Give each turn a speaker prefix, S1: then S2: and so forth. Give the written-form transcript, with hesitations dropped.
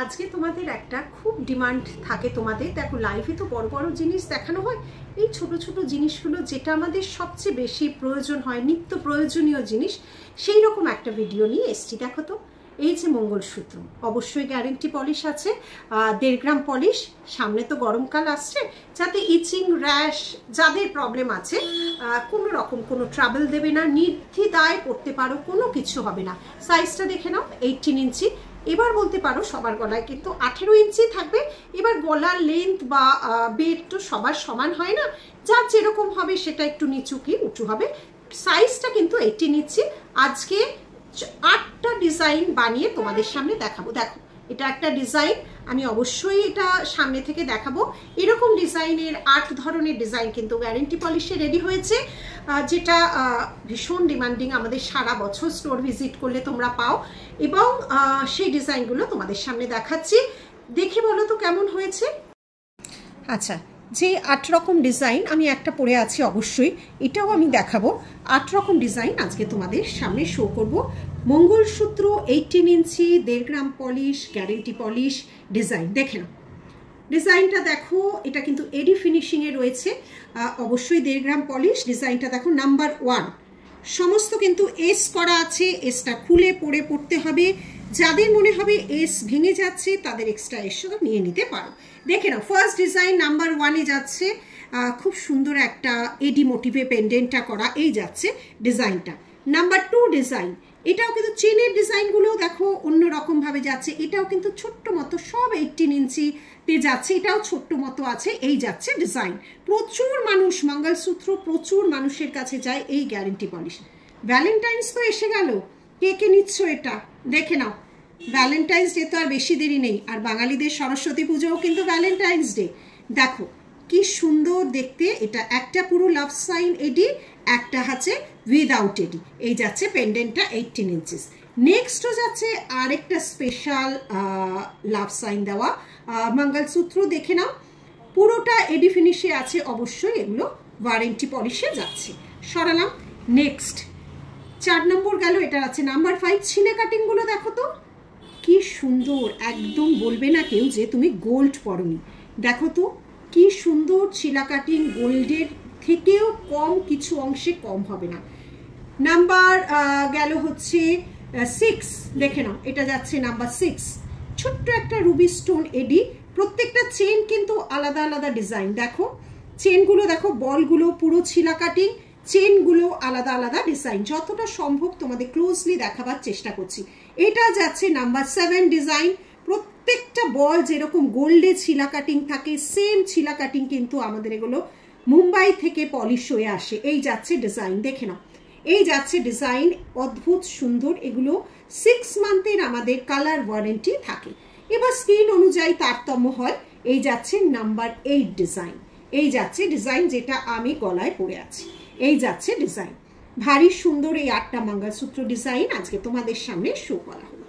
S1: আজকে তোমাদের একটা খুব ডিমান্ড থাকে তোমাদের, দেখো লাইফে তো বড় বড় জিনিস দেখানো হয়, এই ছোট ছোট জিনিসগুলো যেটা আমাদের সবচেয়ে বেশি প্রয়োজন হয়, নিত্য প্রয়োজনীয় জিনিস, সেই রকম একটা ভিডিও নিয়ে এসছি। দেখো তো, এই যে মঙ্গলসূত্র, অবশ্যই গ্যারেন্টি পলিশ আছে, 1.5 গ্রাম পলিশ। সামনে তো গরমকাল আসছে, যাতে ইচিং র্যাশ যাদের প্রবলেম আছে কোনো রকম কোনো ট্রাবল দেবে না, নির্দ্বিধায় পড়তে পারো, কোনো কিছু হবে না। সাইজটা দেখে নাও, 18 ইঞ্চি। এবার বলতে পারো সবার গলায় কিন্তু 18 ইঞ্চি থাকবে। এবার গলার লেন্থ বা বেড তো সবার সমান হয় না, যার যেরকম হবে সেটা একটু নিচু কি উঁচু হবে। সাইজটা কিন্তু 18 ইঞ্চি। আজকে 8টা ডিজাইন বানিয়ে তোমাদের সামনে দেখাবো। দেখো, এটা একটা ডিজাইন, আমি অবশ্যই এটা সামনে থেকে দেখাবো। এরকম ডিজাইনের 8 ধরনের ডিজাইন কিন্তু গ্যারেন্টি পলিশে রেডি হয়েছে, যেটা ভীষণ ডিমান্ডিং। আমাদের সারা বছর স্টোর ভিজিট করলে তোমরা পাও, এবং সেই ডিজাইনগুলো তোমাদের সামনে দেখাচ্ছি। দেখে বলো তো কেমন হয়েছে। আচ্ছা, যে 8 রকম ডিজাইন, আমি একটা পরে আছি অবশ্যই, এটাও আমি দেখাবো। 8 রকম ডিজাইন আজকে তোমাদের সামনে শো করব। মঙ্গলসূত্র 18 ইঞ্চি, 1.5 গ্রাম পলিশ, গ্যারেন্টি পলিশ ডিজাইন। দেখে নাও ডিজাইনটা, দেখো এটা কিন্তু এডি ফিনিশিংয়ে রয়েছে, অবশ্যই 1.5 গ্রাম পলিশ। ডিজাইনটা দেখো, নাম্বার 1 সমস্ত কিন্তু এস করা আছে। এসটা খুলে পরে পড়তে হবে। যাদের মনে হবে এস ভেঙে যাচ্ছে তাদের এক্সট্রা এস নিয়ে নিতে পারো। দেখে নাও, ফার্স্ট ডিজাইন নাম্বার 1-এ যাচ্ছে, খুব সুন্দর একটা এডি মোটিভে পেন্ডেন্টটা করা, এই যাচ্ছে ডিজাইনটা। নাম্বার 2 ডিজাইন, এটাও কিন্তু চেনের ডিজাইনগুলো দেখো অন্যরকমভাবে যাচ্ছে। এটাও কিন্তু ছোট্ট মতো, সব 18 ইঞ্চিতে যাচ্ছে, এটাও ছোট্ট মতো আছে, এই যাচ্ছে ডিজাইন। প্রচুর মানুষ, মঙ্গলসূত্র প্রচুর মানুষের কাছে যায় এই গ্যারেন্টি পলিশ। ভ্যালেন্টাইন্স তো এসে গেল, কে কে নিচ্ছ এটা দেখে নাও। ভ্যালেন্টাইন্স ডে তো আর বেশি দেরি নেই, আর বাঙালিদের সরস্বতী পুজোও কিন্তু ভ্যালেন্টাইন্স ডে। দেখো কি সুন্দর দেখতে, এটা একটা পুরো লাভ সাইন এডি, একটা আছে উইদাউট এডি, এই যাচ্ছে পেন্ডেন্টটা 18 ইঞ্চিস। নেক্সটও যাচ্ছে আরেকটা স্পেশাল লাভ সাইন দেওয়া মঙ্গলসূত্র। দেখে নাও, পুরোটা এডি ফিনিশে আছে, অবশ্যই এগুলো ওয়ারেন্টি পলিশে যাচ্ছে। সরালাম। নেক্সট 4 নম্বর গেল, এটা আছে নাম্বার 5। ছিনে কাটিংগুলো দেখো তো কি সুন্দর, একদম বলবে না কেউ যে তুমি গোল্ড পরনি। দেখো তো কি সুন্দর ছিলা কাটিং, গোল্ডের থেকেও কম, কিছু অংশে কম হবে না। নাম্বার গেল হচ্ছে 6, দেখে নাও এটা যাচ্ছে নাম্বার 6। ছোট্ট একটা রুবি স্টোন এডি, প্রত্যেকটা চেন কিন্তু আলাদা আলাদা ডিজাইন। দেখো চেনগুলো দেখো, বলগুলো পুরো ছিলা কাটিং, চেনগুলো আলাদা আলাদা ডিজাইন। যতটা সম্ভব তোমাদের ক্লোজলি দেখাবার চেষ্টা করছি। এটা যাচ্ছে নাম্বার 7 ডিজাইন। প্রত্যেকটা বল যেরকম গোল্ডে ছিলা কাটিং থাকে, সেম ছিলা কাটিং কিন্তু আমাদের এগুলো মুম্বাই থেকে পলিশ হয়ে আসে, এই যাচ্ছে ডিজাইন। দেখে নাও, এই যাচ্ছে ডিজাইন, অদ্ভুত সুন্দর। এগুলো 6 মান্থের আমাদের কালার ওয়ারেন্টি থাকে। এবার স্কিন অনুযায়ী তারতম্য হয়। এই যাচ্ছে নাম্বার 8 ডিজাইন, এই যাচ্ছে ডিজাইন যেটা আমি গলায় পরে আছি, এই যাচ্ছে ডিজাইন। ভারী সুন্দর এই 8টা মঙ্গলসূত্র ডিজাইন আজকে তোমাদের সামনে শো করা হলো।